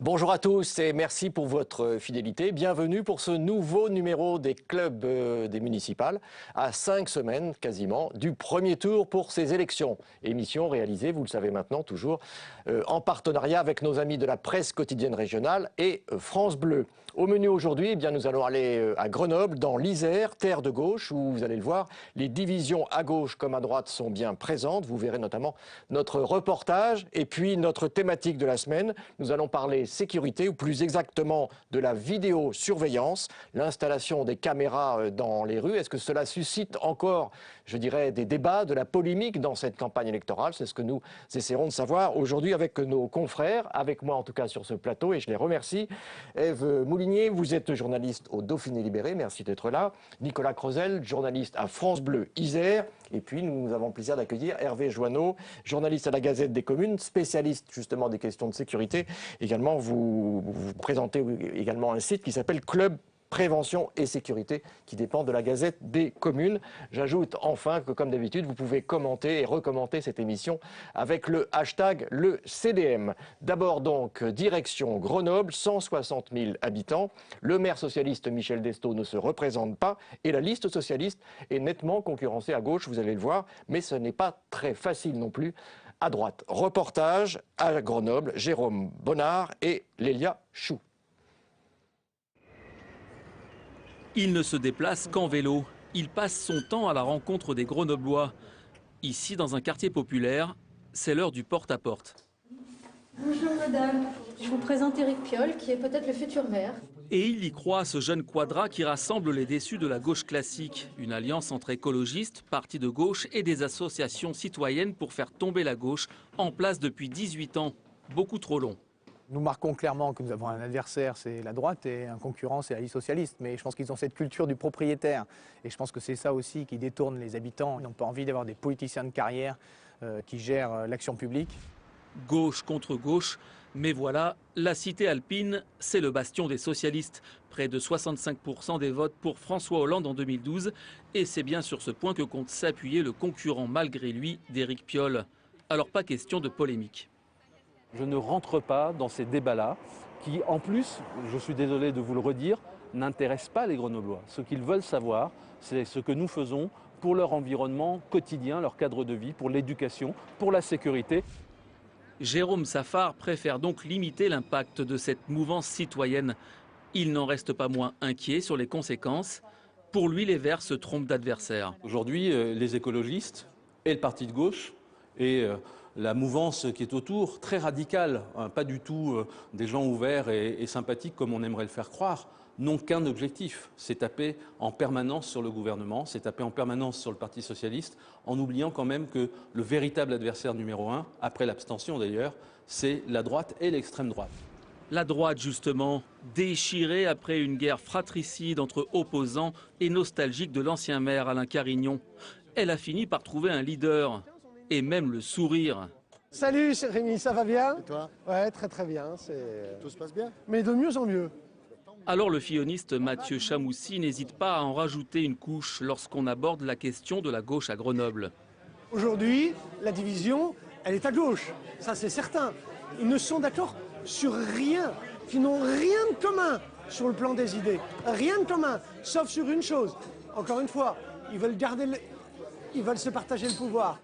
Bonjour à tous et merci pour votre fidélité. Bienvenue pour ce nouveau numéro des clubs des municipales, à 5 semaines quasiment du premier tour pour ces élections. Émission réalisée, vous le savez maintenant, toujours en partenariat avec nos amis de la presse quotidienne régionale et France Bleu. Au menu aujourd'hui, eh bien, nous allons aller à Grenoble, dans l'Isère, terre de gauche, où vous allez le voir, les divisions à gauche comme à droite sont bien présentes. Vous verrez notamment notre reportage et puis notre thématique de la semaine. Nous allons parler sécurité, ou plus exactement de la vidéosurveillance, l'installation des caméras dans les rues. Est-ce que cela suscite encore, je dirais, des débats, de la polémique dans cette campagne électorale? C'est ce que nous essaierons de savoir aujourd'hui avec nos confrères, avec moi en tout cas sur ce plateau, et je les remercie. Ève Moulinier, vous êtes journaliste au Dauphiné Libéré, merci d'être là. Nicolas Crozel, journaliste à France Bleu Isère. Et puis nous avons le plaisir d'accueillir Hervé Joanneau, journaliste à la Gazette des Communes, spécialiste justement des questions de sécurité. Également, vous présentez également un site qui s'appelle Club Prévention et Sécurité, qui dépend de la Gazette des Communes. J'ajoute enfin que, comme d'habitude, vous pouvez commenter et recommenter cette émission avec le hashtag le CDM. D'abord donc, direction Grenoble, 160 000 habitants. Le maire socialiste Michel Destot ne se représente pas et la liste socialiste est nettement concurrencée à gauche, vous allez le voir, mais ce n'est pas très facile non plus à droite. Reportage à Grenoble, Jérôme Bonnard et Lélia Chou. Il ne se déplace qu'en vélo. Il passe son temps à la rencontre des Grenoblois. Ici, dans un quartier populaire, c'est l'heure du porte-à-porte. Bonjour madame, je vous présente Éric Piolle, qui est peut-être le futur maire. Et il y croit, ce jeune quadra qui rassemble les déçus de la gauche classique. Une alliance entre écologistes, partis de gauche et des associations citoyennes pour faire tomber la gauche, en place depuis 18 ans. Beaucoup trop long. Nous marquons clairement que nous avons un adversaire, c'est la droite, et un concurrent, c'est la liste socialiste. Mais je pense qu'ils ont cette culture du propriétaire. Et je pense que c'est ça aussi qui détourne les habitants. Ils n'ont pas envie d'avoir des politiciens de carrière qui gèrent l'action publique. Gauche contre gauche, mais voilà, la cité alpine, c'est le bastion des socialistes. Près de 65% des votes pour François Hollande en 2012. Et c'est bien sur ce point que compte s'appuyer le concurrent malgré lui d'Éric Piolle. Alors pas question de polémique. Je ne rentre pas dans ces débats-là qui, en plus, je suis désolé de vous le redire, n'intéressent pas les Grenoblois. Ce qu'ils veulent savoir, c'est ce que nous faisons pour leur environnement quotidien, leur cadre de vie, pour l'éducation, pour la sécurité. Jérôme Safar préfère donc limiter l'impact de cette mouvance citoyenne. Il n'en reste pas moins inquiet sur les conséquences. Pour lui, les Verts se trompent d'adversaire. Aujourd'hui, les écologistes et le parti de gauche et la mouvance qui est autour, très radicale, pas du tout des gens ouverts et sympathiques comme on aimerait le faire croire, n'ont qu'un objectif, c'est taper en permanence sur le gouvernement, c'est taper en permanence sur le Parti socialiste, en oubliant quand même que le véritable adversaire numéro 1, après l'abstention d'ailleurs, c'est la droite et l'extrême droite. La droite, justement, déchirée après une guerre fratricide entre opposants et nostalgique de l'ancien maire Alain Carignon. Elle a fini par trouver un leader. Et même le sourire. Salut Rémi, ça va bien? Et toi? Ouais, très très bien. Tout se passe bien? Mais de mieux en mieux. Alors le filloniste Mathieu Chamoussi n'hésite pas à en rajouter une couche lorsqu'on aborde la question de la gauche à Grenoble. Aujourd'hui, la division, elle est à gauche, ça c'est certain. Ils ne sont d'accord sur rien, ils n'ont rien de commun sur le plan des idées. Rien de commun, sauf sur une chose. Encore une fois, ils veulent se partager le pouvoir.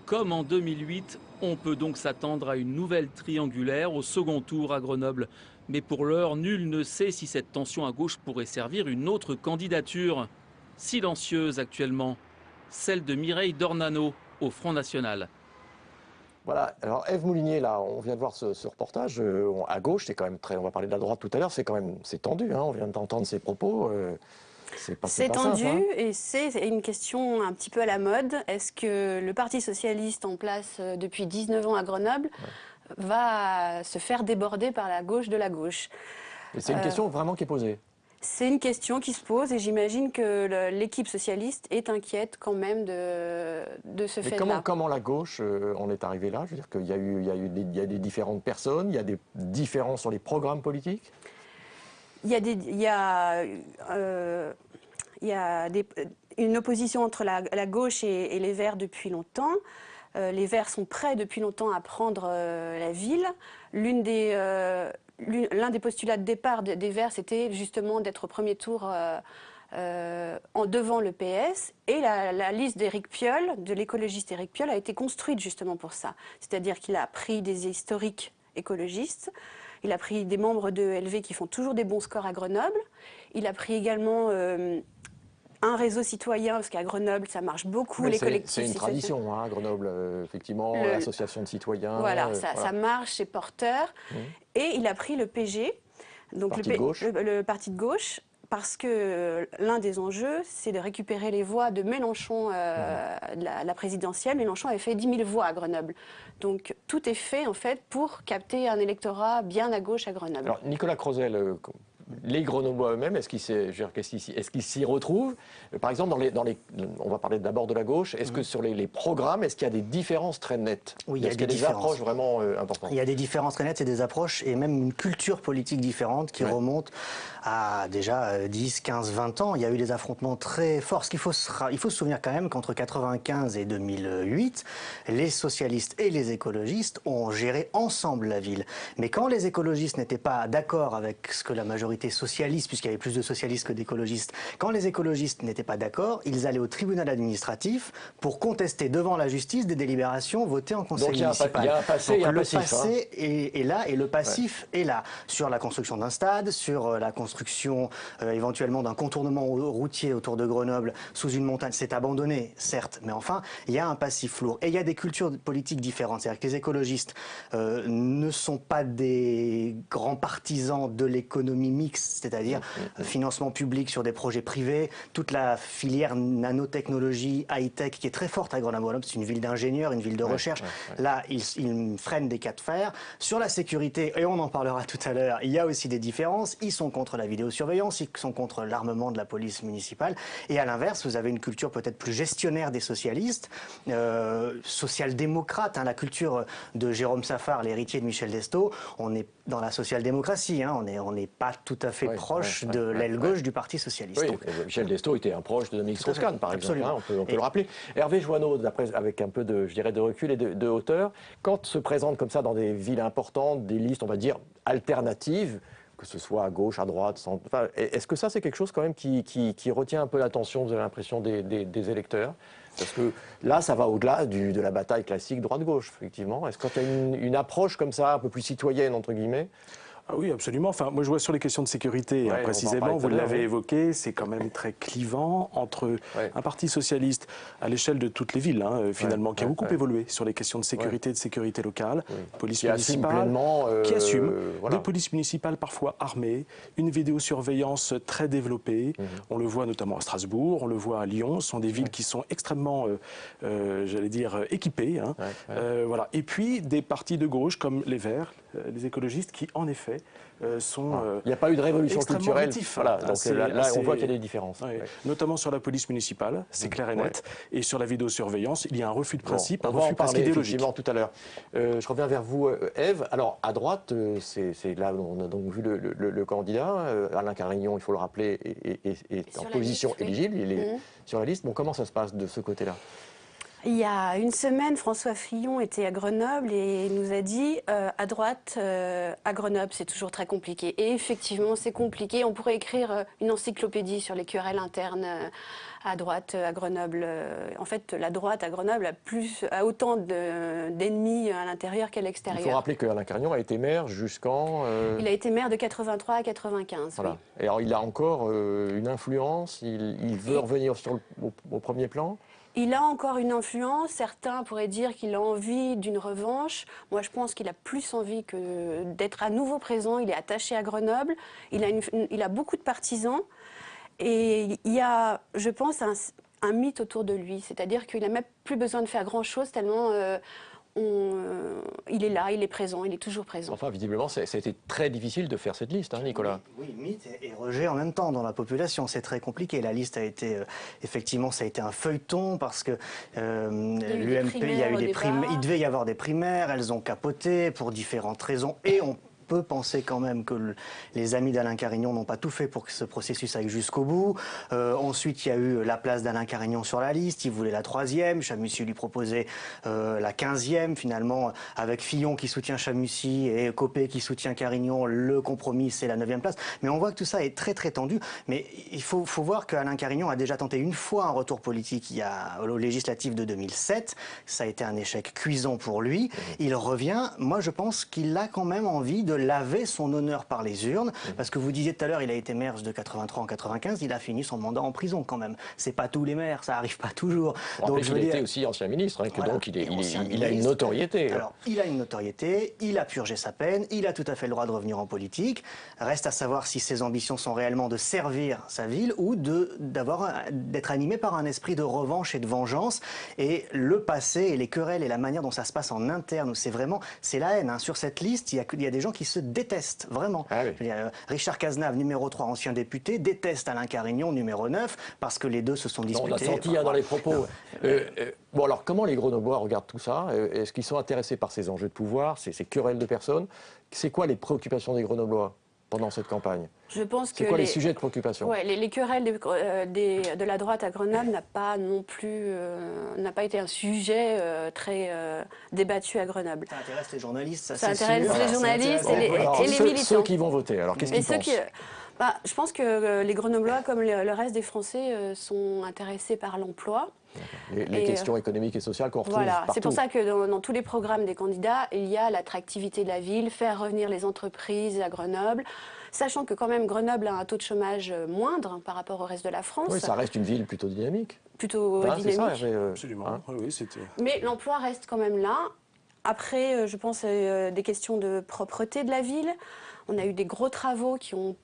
Comme en 2008, on peut donc s'attendre à une nouvelle triangulaire au second tour à Grenoble. Mais pour l'heure, nul ne sait si cette tension à gauche pourrait servir une autre candidature. Silencieuse actuellement, celle de Mireille Dornano au Front National. Voilà, alors Ève Moulinier, là, on vient de voir ce reportage. À gauche, c'est quand même très. On va parler de la droite tout à l'heure, c'est tendu, hein, on vient d'entendre ses propos. C'est tendu simple, hein. Et c'est une question un petit peu à la mode. Est-ce que le Parti socialiste en place depuis 19 ans à Grenoble va se faire déborder par la gauche de la gauche? C'est une question vraiment qui est posée. C'est une question qui se pose et j'imagine que l'équipe socialiste est inquiète quand même de ce fait-là. Comment la gauche en est arrivée là? Je veux dire qu'il y a des différentes personnes, il y a des différences sur les programmes politiques? Il y a une opposition entre la gauche et les Verts depuis longtemps. Les Verts sont prêts depuis longtemps à prendre la ville. L'une l'un des postulats de départ des Verts, c'était justement d'être au premier tour en devant le PS. Et la liste d'Éric Piolle, de l'écologiste Éric Piolle, a été construite justement pour ça. C'est-à-dire qu'il a pris des historiques écologistes, il a pris des membres de LV qui font toujours des bons scores à Grenoble, il a pris également un réseau citoyen, parce qu'à Grenoble, ça marche beaucoup, les collectifs. C'est une tradition, hein, à Grenoble, effectivement, l'association de citoyens. Voilà, ça marche, c'est porteur. Et il a pris le PG, donc le parti de gauche, parce que l'un des enjeux, c'est de récupérer les voix de Mélenchon, la présidentielle. Mélenchon avait fait 10 000 voix à Grenoble. Donc tout est fait, en fait, pour capter un électorat bien à gauche à Grenoble. Alors, Nicolas Crozel, les Grenoblois eux-mêmes, est-ce qu'ils s'y retrouvent? Par exemple, on va parler d'abord de la gauche. Est-ce que sur les programmes, est-ce qu'il y a des différences très nettes? Oui, il y a des approches vraiment importantes? Il y a des différences très nettes et des approches et même une culture politique différente qui remonte à déjà 10, 15, 20 ans. Il y a eu des affrontements très forts. Il faut se souvenir quand même qu'entre 1995 et 2008, les socialistes et les écologistes ont géré ensemble la ville. Mais quand les écologistes n'étaient pas d'accord avec ce que la majorité socialiste, puisqu'il y avait plus de socialistes que d'écologistes, quand les écologistes n'étaient pas d'accord, ils allaient au tribunal administratif pour contester devant la justice des délibérations votées en conseil municipal. Il y a un passé et un passif. Le passé est là et le passif est là. Sur la construction d'un stade, sur la construction éventuellement d'un contournement routier autour de Grenoble sous une montagne, c'est abandonné, certes, mais enfin, il y a un passif lourd. Et il y a des cultures politiques différentes. C'est-à-dire que les écologistes ne sont pas des grands partisans de l'économie mixte, c'est-à-dire financement public sur des projets privés, toute la filière nanotechnologie, high-tech qui est très forte à Grenoble. C'est une ville d'ingénieurs, une ville de recherche. Là, ils freinent des cas de fer. Sur la sécurité, et on en parlera tout à l'heure, il y a aussi des différences. Ils sont contre la vidéosurveillance, ils sont contre l'armement de la police municipale. Et à l'inverse, vous avez une culture peut-être plus gestionnaire des socialistes, social-démocrate, la culture de Jérôme Safar, l'héritier de Michel Destau. On est dans la social-démocratie, on n'est pas tout à fait proche de l'aile gauche du Parti socialiste. Oui, Michel Destau était un proche de Dominique Strauss-Kahn, par exemple, on peut le rappeler. Hervé Joanneau, avec un peu de recul et de hauteur, quand se présentent comme ça dans des villes importantes, des listes, on va dire, alternatives, que ce soit à gauche, à droite, est-ce que ça c'est quelque chose quand même qui retient un peu l'attention, vous avez l'impression, des électeurs? Parce que là, ça va au-delà de la bataille classique droite-gauche, effectivement. Est-ce que quand tu as une approche comme ça, un peu plus citoyenne, entre guillemets? Ah oui, absolument. Enfin, moi, je vois sur les questions de sécurité, précisément, vous l'avez évoqué, c'est quand même très clivant entre un parti socialiste à l'échelle de toutes les villes, finalement, qui a beaucoup évolué sur les questions de sécurité locale, police municipale, qui assume, des polices municipales parfois armées, une vidéosurveillance très développée. On le voit notamment à Strasbourg, on le voit à Lyon. Ce sont des villes qui sont extrêmement, j'allais dire, équipées. Voilà. Et puis, des partis de gauche comme les Verts, les écologistes, qui, en effet, sont il n'y a pas eu de révolution culturelle. Voilà, donc là on voit qu'il y a des différences. Notamment sur la police municipale, c'est clair et net. Et sur la vidéosurveillance, il y a un refus de principe, un refus refus en parler idéologique. Tout à l'heure. Je reviens vers vous, Ève. Alors, à droite, c'est là où on a donc vu le candidat. Alain Carignon, il faut le rappeler, est en position éligible. Il est sur la liste. Bon, comment ça se passe de ce côté-là? Il y a une semaine, François Fillon était à Grenoble et nous a dit à droite, à Grenoble, c'est toujours très compliqué. Et effectivement, c'est compliqué. On pourrait écrire une encyclopédie sur les querelles internes à droite à Grenoble. En fait, la droite à Grenoble a autant d'ennemis à l'intérieur qu'à l'extérieur. Il faut rappeler qu'Alain Carignon a été maire jusqu'en... Il a été maire de 83 à 95. Voilà. Et alors, il a encore une influence. Il veut revenir au premier plan. Il a encore une influence. Certains pourraient dire qu'il a envie d'une revanche. Moi, je pense qu'il a plus envie que d'être à nouveau présent. Il est attaché à Grenoble. Il a beaucoup de partisans. Et il y a, je pense, un mythe autour de lui. C'est-à-dire qu'il n'a même plus besoin de faire grand-chose tellement... il est là, il est présent, il est toujours présent. Enfin, visiblement, ça a été très difficile de faire cette liste, Nicolas. Oui, mythe et rejet en même temps dans la population, c'est très compliqué. La liste a été, effectivement, ça a été un feuilleton parce que l'UMP, il devait y avoir des primaires, elles ont capoté pour différentes raisons et on peut penser quand même que les amis d'Alain Carignon n'ont pas tout fait pour que ce processus aille jusqu'au bout. Ensuite, il y a eu la place d'Alain Carignon sur la liste. Il voulait la 3e. Chamussi lui proposait la 15e. Finalement, avec Fillon qui soutient Chamussi et Copé qui soutient Carignon, le compromis, c'est la 9e place. Mais on voit que tout ça est très très tendu. Mais il faut voir qu'Alain Carignon a déjà tenté une fois un retour politique aux législatives de 2007. Ça a été un échec cuisant pour lui. Il revient. Moi, je pense qu'il a quand même envie de laver son honneur par les urnes. Parce que vous disiez tout à l'heure, il a été maire de 83 en 95. Il a fini son mandat en prison quand même. C'est pas tous les maires, ça arrive pas toujours. Donc, il était aussi ancien ministre, hein, voilà. Donc il a une notoriété. Alors, il a une notoriété, il a purgé sa peine, il a tout à fait le droit de revenir en politique. Reste à savoir si ses ambitions sont réellement de servir sa ville ou d'être animé par un esprit de revanche et de vengeance. Et le passé et les querelles et la manière dont ça se passe en interne, où c'est la haine. Hein. Sur cette liste, il y a des gens qui se détestent, vraiment. Ah oui. Je veux dire, Richard Cazenave, numéro 3, ancien député, déteste Alain Carignon, numéro 9, parce que les deux se sont disputés. On l'a senti dans les propos. Bon, alors, comment les Grenoblois regardent tout ça? Est-ce qu'ils sont intéressés par ces enjeux de pouvoir, ces querelles de personnes? C'est quoi les préoccupations des Grenoblois pendant cette campagne? Je pense que c'est quoi les sujets de préoccupation? Ouais, les querelles de la droite à Grenoble n'a pas été un sujet très débattu à Grenoble. Ça intéresse les journalistes, ça intéresse les journalistes et les militants. Ceux qui vont voter, alors qu'est-ce qu'ils pensent? Je pense que les Grenoblois, comme le reste des Français, sont intéressés par l'emploi. Les questions économiques et sociales qu'on retrouve voilà, partout. c'est pour ça que dans tous les programmes des candidats, il y a l'attractivité de la ville, faire revenir les entreprises à Grenoble, sachant que quand même Grenoble a un taux de chômage moindre par rapport au reste de la France. Oui, ça reste une ville plutôt dynamique. Plutôt dynamique. Ça, absolument. Hein? Oui, mais l'emploi reste quand même là. Après, je pense des questions de propreté de la ville. On a eu des gros travaux qui ont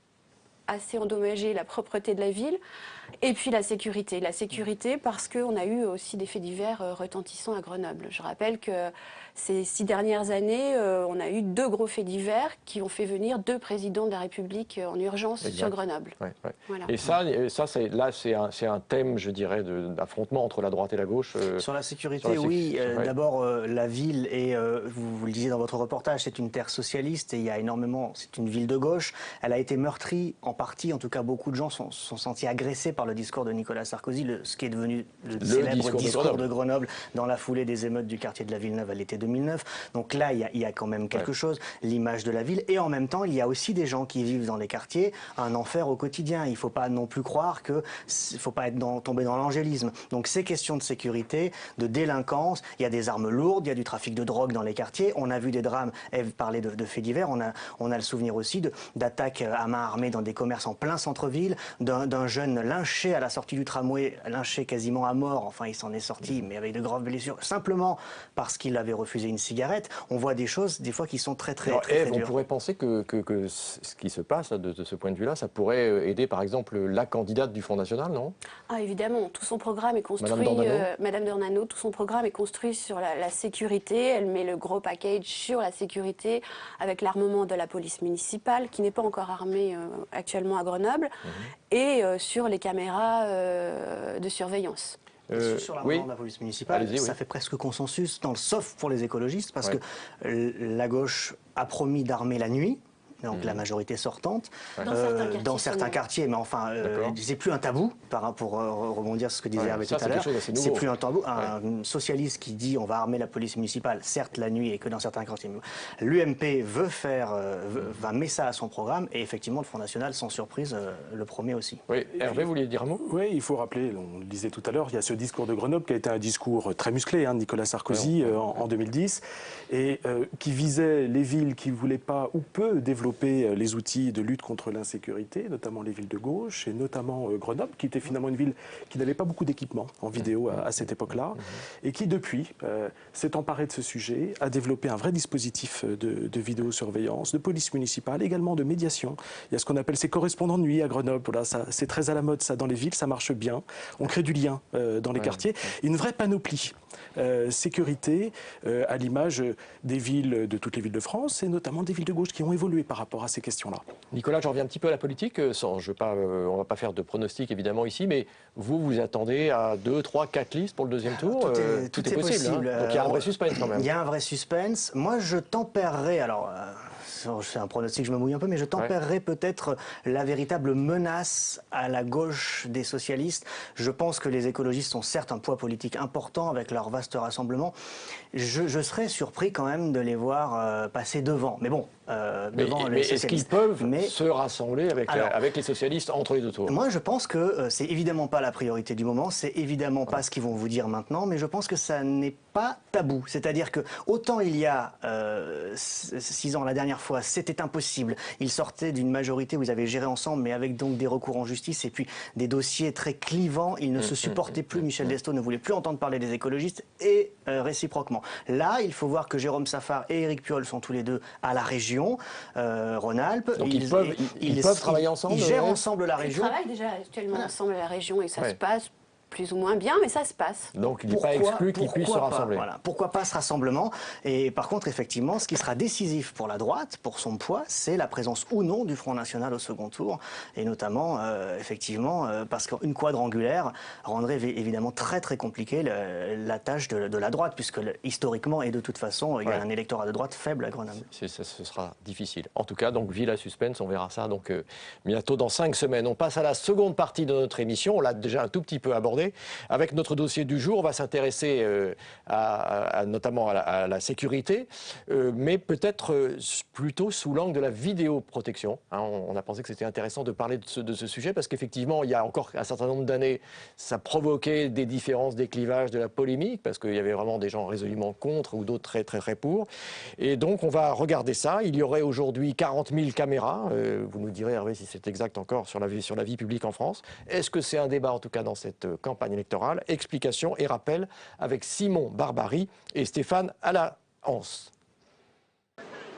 assez endommagé la propreté de la ville. Et puis la sécurité. La sécurité parce qu'on a eu aussi des faits divers retentissants à Grenoble. Je rappelle que ces 6 dernières années, on a eu 2 gros faits divers qui ont fait venir 2 présidents de la République en urgence sur Grenoble. Ouais, ouais. Voilà. Et ça c'est un thème, je dirais, d'affrontement entre la droite et la gauche. Sur la sécurité, oui. D'abord, la ville, et vous le disiez dans votre reportage, c'est une terre socialiste et il y a énormément, c'est une ville de gauche. Elle a été meurtrie en partie, en tout cas beaucoup de gens sont sentis agressés par le discours de Nicolas Sarkozy, ce qui est devenu le célèbre discours de Grenoble dans la foulée des émeutes du quartier de la Villeneuve à l'été 2009. Donc là, il y a quand même quelque chose, l'image de la ville. Et en même temps, il y a aussi des gens qui vivent dans les quartiers un enfer au quotidien. Il ne faut pas non plus croire qu'il ne faut pas tomber dans l'angélisme. Donc ces questions de sécurité, de délinquance, il y a des armes lourdes, il y a du trafic de drogue dans les quartiers. On a vu des drames, Ève parlait de faits divers, on a le souvenir aussi d'attaques à main armée dans des commerces en plein centre-ville, d'un jeune lynché à la sortie du tramway, lynché quasiment à mort, enfin il s'en est sorti, mais avec de graves blessures, simplement parce qu'il avait refusé une cigarette. On voit des choses, des fois, qui sont très dures. On pourrait penser que ce qui se passe de ce point de vue-là, ça pourrait aider, par exemple, la candidate du Front National, non? Ah, évidemment, tout son programme est construit, Madame Dornano, tout son programme est construit sur la sécurité. Elle met le gros package sur la sécurité, avec l'armement de la police municipale, qui n'est pas encore armée actuellement à Grenoble, et sur les caméras de surveillance. Sur l'armement de la police municipale, ça fait presque consensus, sauf pour les écologistes, parce que la gauche a promis d'armer la nuit. Donc la majorité sortante, dans certains quartiers, mais enfin, c'est plus un tabou, pour rebondir sur ce que disait Hervé tout à l'heure, c'est plus un tabou. Un socialiste qui dit on va armer la police municipale, certes la nuit et que dans certains quartiers. L'UMP va mettre ça à son programme, et effectivement le Front National, sans surprise, le promet aussi. Oui, Hervé, vous vouliez dire un mot? Oui, il faut rappeler, on le disait tout à l'heure, il y a ce discours de Grenoble qui a été un discours très musclé, de Nicolas Sarkozy en 2010, et qui visait les villes qui ne voulaient pas ou peu développer les outils de lutte contre l'insécurité, notamment les villes de gauche, et notamment Grenoble, qui était finalement une ville qui n'avait pas beaucoup d'équipements en vidéo à cette époque-là, et qui depuis s'est emparé de ce sujet, a développé un vrai dispositif de vidéosurveillance, de police municipale, également de médiation. Il y a ce qu'on appelle ces correspondants de nuit à Grenoble. Voilà, c'est très à la mode ça dans les villes, ça marche bien. On crée du lien dans les quartiers. Une vraie panoplie sécurité à l'image des villes, de toutes les villes de France, et notamment des villes de gauche qui ont évolué par rapport à ces questions-là. Nicolas, j'en reviens un petit peu à la politique. On ne va pas faire de pronostics évidemment ici, mais vous attendez à 2, 3, 4 listes pour le deuxième tour. Tout est possible. Donc il y a un vrai suspense quand même. Il y a un vrai suspense. Moi, je tempérerais. Alors, c'est un pronostic, je me mouille un peu, mais je tempérerais peut-être la véritable menace à la gauche des socialistes. Je pense que les écologistes ont certes un poids politique important avec leur vaste rassemblement. Je serais surpris quand même de les voir passer devant. Mais bon, devant les socialistes. Est-ce qu'ils peuvent se rassembler avec les socialistes entre les deux tours? Moi, je pense que c'est évidemment pas la priorité du moment, c'est évidemment pas ce qu'ils vont vous dire maintenant, mais je pense que ça n'est pas tabou. C'est-à-dire que autant il y a 6 ans, la dernière fois, c'était impossible. Ils sortaient d'une majorité où ils avaient géré ensemble, mais avec donc des recours en justice et puis des dossiers très clivants. Ils ne se supportaient plus. Michel Destot ne voulait plus entendre parler des écologistes et réciproquement. Là, il faut voir que Jérôme Safar et Éric Piolle sont tous les deux à la région, Rhône-Alpes. Donc ils peuvent travailler ensemble. Ils gèrent ensemble la région. Ils travaillent déjà actuellement ensemble à la région et ça se passe plus ou moins bien, mais ça se passe. Donc il n'est pas exclu qu'ils puissent se rassembler. Voilà. Pourquoi pas ce rassemblement? Et par contre, effectivement, ce qui sera décisif pour la droite, pour son poids, c'est la présence ou non du Front National au second tour. Et notamment, effectivement, parce qu'une quadrangulaire rendrait évidemment très très compliquée la tâche de la droite, puisque historiquement et de toute façon, il y a un électorat de droite faible à Grenoble. Ce sera difficile. En tout cas, donc, Villa Suspense, on verra ça donc, bientôt dans 5 semaines. On passe à la seconde partie de notre émission. On l'a déjà un tout petit peu abordé. Avec notre dossier du jour, on va s'intéresser notamment à la sécurité, mais peut-être plutôt sous l'angle de la vidéoprotection. Hein, on a pensé que c'était intéressant de parler de ce sujet parce qu'effectivement, il y a encore un certain nombre d'années, ça provoquait des différences, des clivages, de la polémique, parce qu'il y avait vraiment des gens résolument contre ou d'autres très, très, très pour. Et donc, on va regarder ça. Il y aurait aujourd'hui 40 000 caméras. Vous nous direz, Hervé, si c'est exact encore sur la vie publique en France. Est-ce que c'est un débat, en tout cas, dans cette campagne électorale? Explication et rappel avec Simon Barbary et Stéphane Alahance.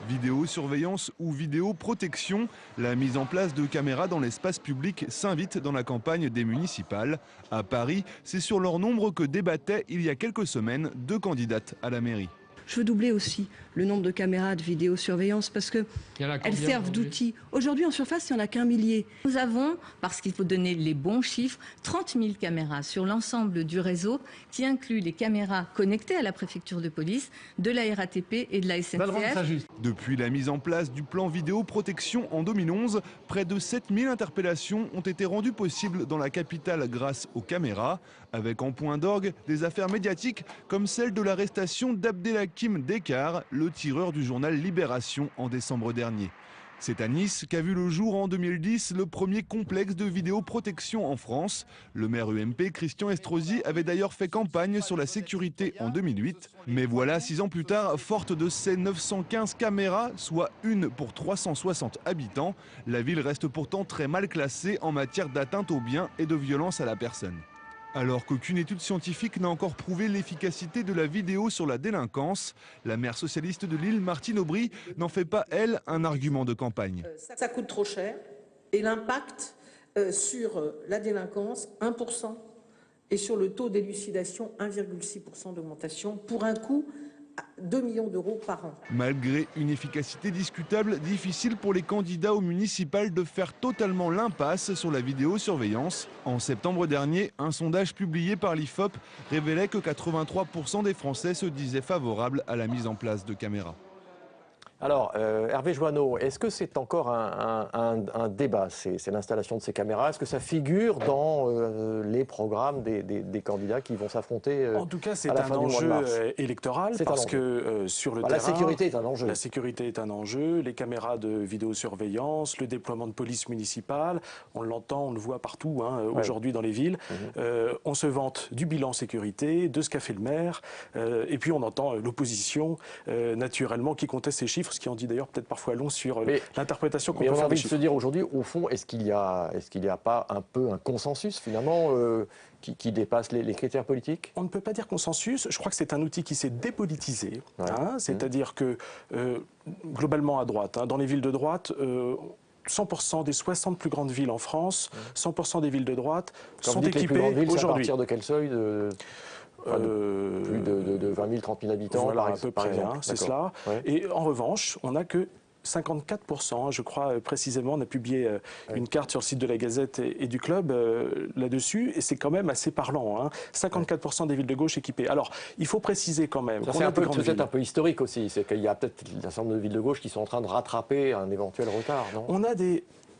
Vidéosurveillance ou vidéoprotection, la mise en place de caméras dans l'espace public s'invite dans la campagne des municipales. À Paris, c'est sur leur nombre que débattaient il y a quelques semaines 2 candidates à la mairie. Je veux doubler aussi le nombre de caméras de vidéosurveillance parce qu'elles servent d'outils. Aujourd'hui, en surface, il n'y en a qu'un millier. Nous avons, parce qu'il faut donner les bons chiffres, 30 000 caméras sur l'ensemble du réseau qui inclut les caméras connectées à la préfecture de police, de la RATP et de la SNCF. Depuis la mise en place du plan vidéoprotection en 2011, près de 7 000 interpellations ont été rendues possibles dans la capitale grâce aux caméras, avec en point d'orgue des affaires médiatiques comme celle de l'arrestation d'Abdelhakim Dekar, le tireur du journal Libération en décembre dernier. C'est à Nice qu'a vu le jour en 2010 le premier complexe de vidéoprotection en France. Le maire UMP, Christian Estrosi, avait d'ailleurs fait campagne sur la sécurité en 2008. Mais voilà, 6 ans plus tard, forte de ses 915 caméras, soit une pour 360 habitants, la ville reste pourtant très mal classée en matière d'atteinte aux biens et de violence à la personne. Alors qu'aucune étude scientifique n'a encore prouvé l'efficacité de la vidéo sur la délinquance, la maire socialiste de Lille, Martine Aubry, n'en fait pas, elle, un argument de campagne. Ça coûte trop cher et l'impact sur la délinquance, 1%, et sur le taux d'élucidation, 1,6% d'augmentation, pour un coût 2 millions d'euros par an. Malgré une efficacité discutable, difficile pour les candidats aux municipales de faire totalement l'impasse sur la vidéosurveillance. En septembre dernier, un sondage publié par l'IFOP révélait que 83% des Français se disaient favorables à la mise en place de caméras. Alors, Hervé Joanneau, est-ce que c'est encore un débat, c'est l'installation de ces caméras? Est-ce que ça figure dans les programmes des candidats qui vont s'affronter En tout cas, c'est un enjeu électoral parce que sur le terrain... La sécurité est un enjeu. La sécurité est un enjeu, les caméras de vidéosurveillance, le déploiement de police municipale, on l'entend, on le voit partout aujourd'hui dans les villes. On se vante du bilan sécurité, de ce qu'a fait le maire, et puis on entend l'opposition, naturellement, qui conteste ces chiffres, ce qui en dit d'ailleurs peut-être parfois long sur l'interprétation qu'on peut faire des chiffres. Mais on a envie de se dire aujourd'hui, au fond, est-ce qu'il n'y a pas un peu un consensus finalement qui dépasse les critères politiques? On ne peut pas dire consensus. Je crois que c'est un outil qui s'est dépolitisé. C'est-à-dire que globalement à droite, dans les villes de droite, 100% des 60 plus grandes villes en France, 100% des villes de droite sont équipées aujourd'hui. À partir de quel seuil plus de 20 000, 30 000 habitants, voilà, par exemple. C'est cela. Ouais. Et en revanche, on n'a que 54%, je crois précisément. On a publié une carte sur le site de la Gazette et du Club là-dessus, et c'est quand même assez parlant. 54% des villes de gauche équipées. Alors, il faut préciser quand même. C'est peut-être un peu historique aussi, c'est qu'il y a peut-être un certain nombre de villes de gauche qui sont en train de rattraper un éventuel retard, non ?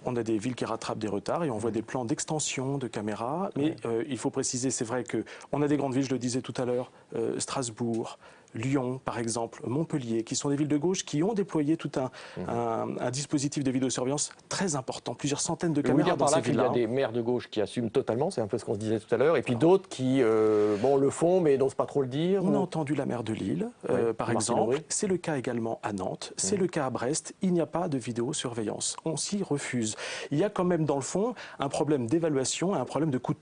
On a des villes qui rattrapent des retards et on voit des plans d'extension de caméras. Mais il faut préciser, c'est vrai qu'on a des grandes villes, je le disais tout à l'heure, Strasbourg, Lyon, par exemple, Montpellier, qui sont des villes de gauche qui ont déployé tout un dispositif de vidéosurveillance très important, plusieurs centaines de caméras dans ces villes-là. Il y a des maires de gauche qui assument totalement, c'est un peu ce qu'on se disait tout à l'heure, et puis d'autres qui le font mais n'osent pas trop le dire. On a entendu la maire de Lille, par exemple. C'est le cas également à Nantes, c'est le cas à Brest. Il n'y a pas de vidéosurveillance. On s'y refuse. Il y a quand même, dans le fond, un problème d'évaluation et un problème de coût.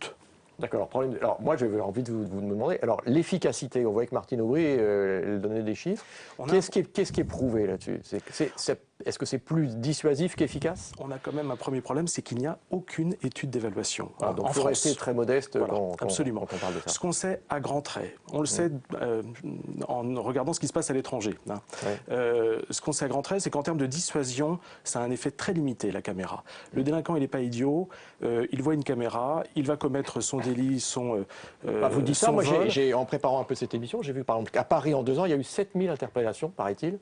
D'accord. Alors, moi, j'avais envie de vous demander, alors, l'efficacité, on voit que Martine Aubry, elle donnait des chiffres. Qu'est-ce qui est prouvé là-dessus ? Est-ce que c'est plus dissuasif qu'efficace ? On a quand même un premier problème, c'est qu'il n'y a aucune étude d'évaluation. Donc, il faut rester très modeste quand on parle de ça. Ce qu'on sait à grands traits, on le sait en regardant ce qui se passe à l'étranger. Ce qu'on sait à grands traits, c'est qu'en termes de dissuasion, ça a un effet très limité, la caméra. Le délinquant, il n'est pas idiot, il voit une caméra, il va commettre son délit, vous dites ça, moi, en préparant un peu cette émission, j'ai vu par exemple qu'à Paris, en 2 ans, il y a eu 7000 interpellations, paraît-il,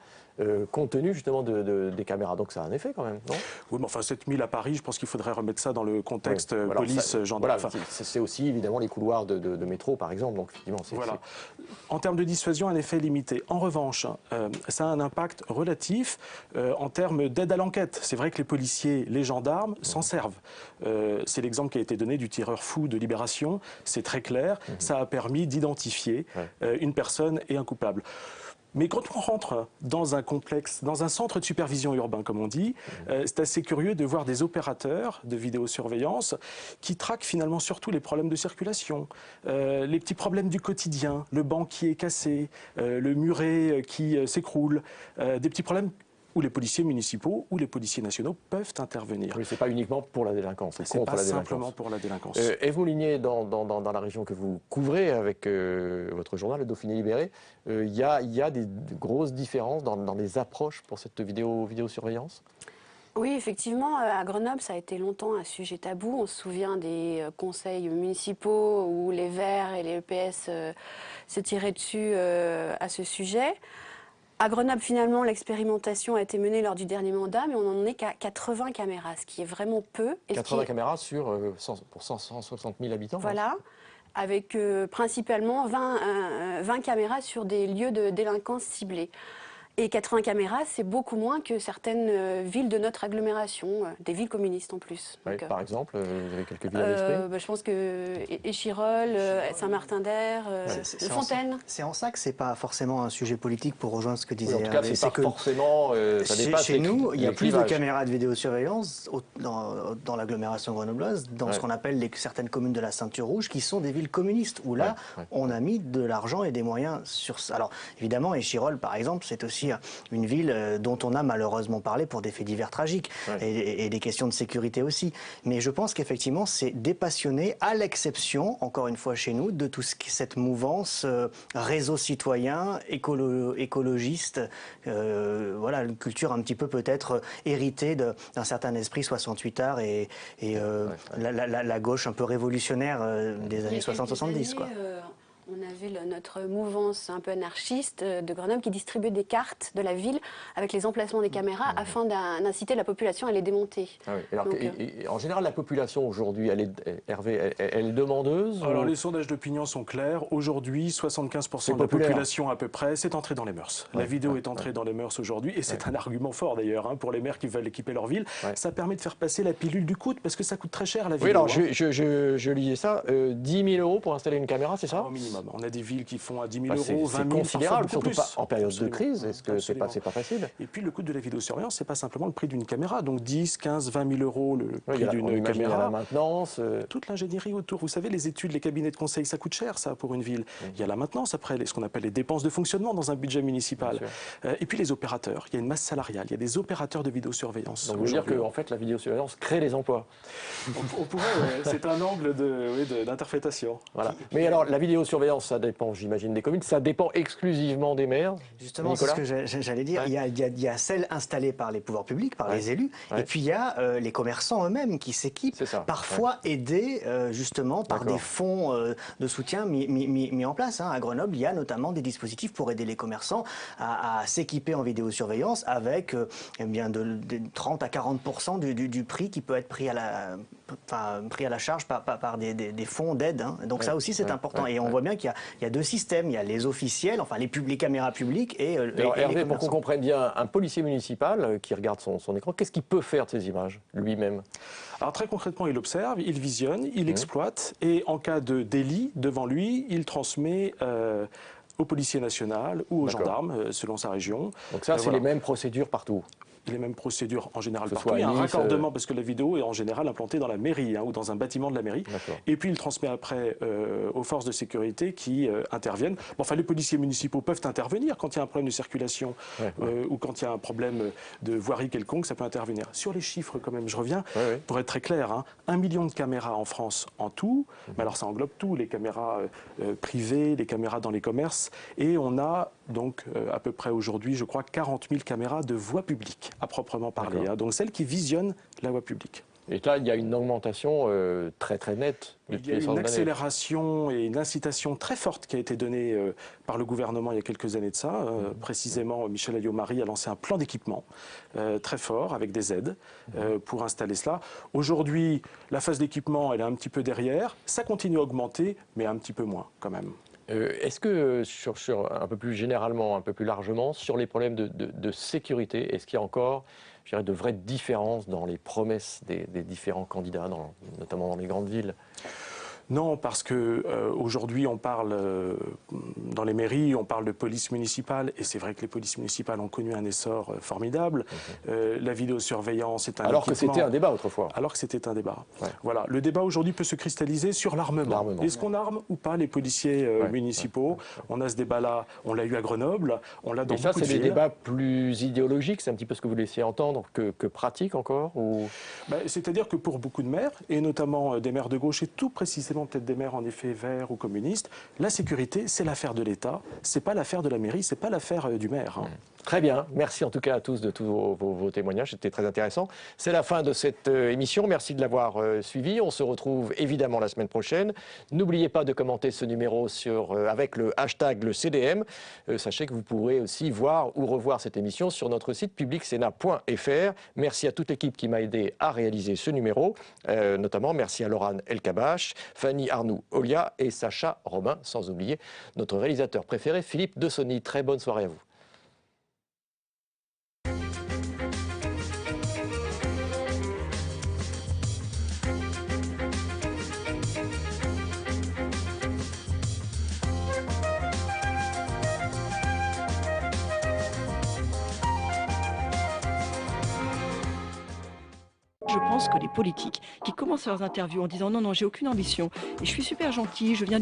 compte tenu justement des caméras. Donc ça a un effet quand même, non ? Oui, mais enfin 7000 à Paris, je pense qu'il faudrait remettre ça dans le contexte police, gendarme. Voilà, c'est aussi évidemment les couloirs de métro, par exemple. Donc effectivement, voilà. En termes de dissuasion, un effet limité. En revanche, ça a un impact relatif en termes d'aide à l'enquête. C'est vrai que les policiers, les gendarmes s'en servent. C'est l'exemple qui a été donné du tireur fou de Libération. C'est très clair. Ça a permis d'identifier une personne et un coupable. Mais quand on rentre dans un complexe, dans un centre de supervision urbain, comme on dit, c'est assez curieux de voir des opérateurs de vidéosurveillance qui traquent finalement surtout les problèmes de circulation, les petits problèmes du quotidien, le banc qui est cassé, le muret qui s'écroule, des petits problèmes où les policiers municipaux ou les policiers nationaux peuvent intervenir. Oui, ce n'est pas uniquement pour la délinquance, c'est contre la délinquance. Simplement pour la délinquance. Ève Molinier, dans la région que vous couvrez avec votre journal, le Dauphiné Libéré, il y a des grosses différences dans les approches pour cette vidéosurveillance ? Oui, effectivement, à Grenoble, ça a été longtemps un sujet tabou. On se souvient des conseils municipaux où les Verts et les EPS se tiraient dessus à ce sujet. À Grenoble, finalement, l'expérimentation a été menée lors du dernier mandat, mais on n'en est qu'à 80 caméras, ce qui est vraiment peu. 80 caméras pour 160 000 habitants. Voilà, avec principalement 20 caméras sur des lieux de délinquance ciblés. Et 80 caméras, c'est beaucoup moins que certaines villes de notre agglomération, des villes communistes en plus. Oui, par exemple, vous avez quelques villes à l'esprit ? Je pense que Échirolles, Saint-Martin-d'Air, Fontaine. C'est en ça que c'est pas forcément un sujet politique, pour rejoindre ce que disait Hervé. En tout cas, c'est pas forcément... ça dépasse chez nous, il y a plus de caméras de vidéosurveillance dans l'agglomération grenobloise, dans ce qu'on appelle certaines communes de la ceinture rouge, qui sont des villes communistes, où là, on a mis de l'argent et des moyens sur ça. Alors, évidemment, Échirolles, par exemple, c'est aussi une ville dont on a malheureusement parlé pour des faits divers tragiques et des questions de sécurité aussi. Mais je pense qu'effectivement, c'est dépassionné, à l'exception, encore une fois chez nous, de tout cette mouvance réseau citoyen, écologiste, voilà, une culture un petit peu peut-être héritée d'un certain esprit 68 arts et la gauche un peu révolutionnaire des années 60-70, quoi. On avait notre mouvance un peu anarchiste de Grenoble qui distribuait des cartes de la ville avec les emplacements des caméras afin d'inciter la population à les démonter. Ah oui. Alors, en général, la population aujourd'hui, elle est demandeuse ? Alors les sondages d'opinion sont clairs. Aujourd'hui, 75% de la population à peu près, c'est entré dans les mœurs. La vidéo est entrée dans les mœurs aujourd'hui et c'est un argument fort d'ailleurs pour les maires qui veulent équiper leur ville. Ça permet de faire passer la pilule du coût parce que ça coûte très cher la vidéo. Oui, alors je lisais ça, 10 000 € pour installer une caméra, c'est ça ? Au minimum. On a des villes qui font à 10 000 €, 20 000 €, c'est considérable, surtout pas en période Absolument. de crise. Est-ce que c'est pas facile ? Et puis le coût de la vidéosurveillance, c'est pas simplement le prix d'une caméra. Donc 10, 15, 20 000 € le prix d'une caméra. La maintenance. Toute l'ingénierie autour. Vous savez, les études, les cabinets de conseil, ça coûte cher, ça, pour une ville. Il y a la maintenance, après, ce qu'on appelle les dépenses de fonctionnement dans un budget municipal. Et puis les opérateurs. Il y a une masse salariale. Il y a des opérateurs de vidéosurveillance. Donc vous voulez dire que en fait, la vidéosurveillance crée les emplois ? On pourrait, c'est un angle d'interprétation. Voilà. Mais alors, la vidéosurveillance, ça dépend, j'imagine, des communes. Ça dépend exclusivement des maires. Justement, c'est ce que j'allais dire. Il y a celles installées par les pouvoirs publics, par les élus, et puis il y a les commerçants eux-mêmes qui s'équipent, parfois aidés justement par des fonds de soutien mis en place. À Grenoble, il y a notamment des dispositifs pour aider les commerçants à s'équiper en vidéosurveillance avec de 30 à 40% du prix qui peut être pris à la charge par des fonds d'aide. Donc ça aussi c'est important. Et on voit bien qu'il y a deux systèmes. Il y a les officiels, enfin les caméras publiques et les Hervé, commerçants. pour qu'on comprenne bien, un policier municipal qui regarde son écran, qu'est-ce qu'il peut faire de ces images lui-même? Alors très concrètement, il observe, il visionne, il exploite et en cas de délit devant lui, il transmet au policier national ou aux gendarmes selon sa région. Donc ça, c'est les mêmes procédures partout? Les mêmes procédures en général partout. Il y a un raccordement parce que la vidéo est en général implantée dans la mairie ou dans un bâtiment de la mairie. Et puis il transmet après aux forces de sécurité qui interviennent. Enfin, les policiers municipaux peuvent intervenir quand il y a un problème de circulation ou quand il y a un problème de voirie quelconque, ça peut intervenir. Sur les chiffres quand même, je reviens, pour être très clair, 1 million de caméras en France en tout, mais alors ça englobe tout, les caméras privées, les caméras dans les commerces, et on a donc à peu près aujourd'hui, je crois, 40 000 caméras de voie publique, à proprement parler, donc celles qui visionnent la voie publique. Et là, il y a une augmentation très très nette. Il y a une accélération et une incitation très forte qui a été donnée par le gouvernement il y a quelques années de ça. Précisément, Michel Alliot-Marie a lancé un plan d'équipement très fort avec des aides pour installer cela. Aujourd'hui, la phase d'équipement, elle est un petit peu derrière. Ça continue à augmenter, mais un petit peu moins quand même. Est-ce que, sur un peu plus généralement, un peu plus largement, sur les problèmes de sécurité, est-ce qu'il y a encore, je dirais, de vraies différences dans les promesses des différents candidats, notamment dans les grandes villes? Non, parce que aujourd'hui on parle dans les mairies, on parle de police municipale, et c'est vrai que les polices municipales ont connu un essor formidable. La vidéosurveillance est un Alors que c'était un débat autrefois. Alors que c'était un débat. Voilà, le débat aujourd'hui peut se cristalliser sur l'armement. Est-ce qu'on arme ou pas les policiers municipaux? On a ce débat-là, on l'a eu à Grenoble, on l'a dans beaucoup de villes. Et ça, c'est des débats plus idéologiques, c'est un petit peu ce que vous laissiez entendre, que pratiques encore C'est-à-dire que pour beaucoup de maires, et notamment des maires de gauche, et tout précisément peut-être des maires en effet verts ou communistes, la sécurité, c'est l'affaire de l'État, c'est pas l'affaire de la mairie, c'est pas l'affaire du maire. Très bien, merci en tout cas à tous de tous vos témoignages, c'était très intéressant. C'est la fin de cette émission, merci de l'avoir suivi. On se retrouve évidemment la semaine prochaine. N'oubliez pas de commenter ce numéro avec le hashtag le CDM. Sachez que vous pourrez aussi voir ou revoir cette émission sur notre site publicsena.fr. Merci à toute l'équipe qui m'a aidé à réaliser ce numéro, notamment merci à Laurane Elkabach, Fanny Arnoux-Olia et Sacha Robin, sans oublier notre réalisateur préféré Philippe Dessony. Très bonne soirée à vous. Je pense que les politiques qui commencent leurs interviews en disant non, j'ai aucune ambition et je suis super gentil, je viens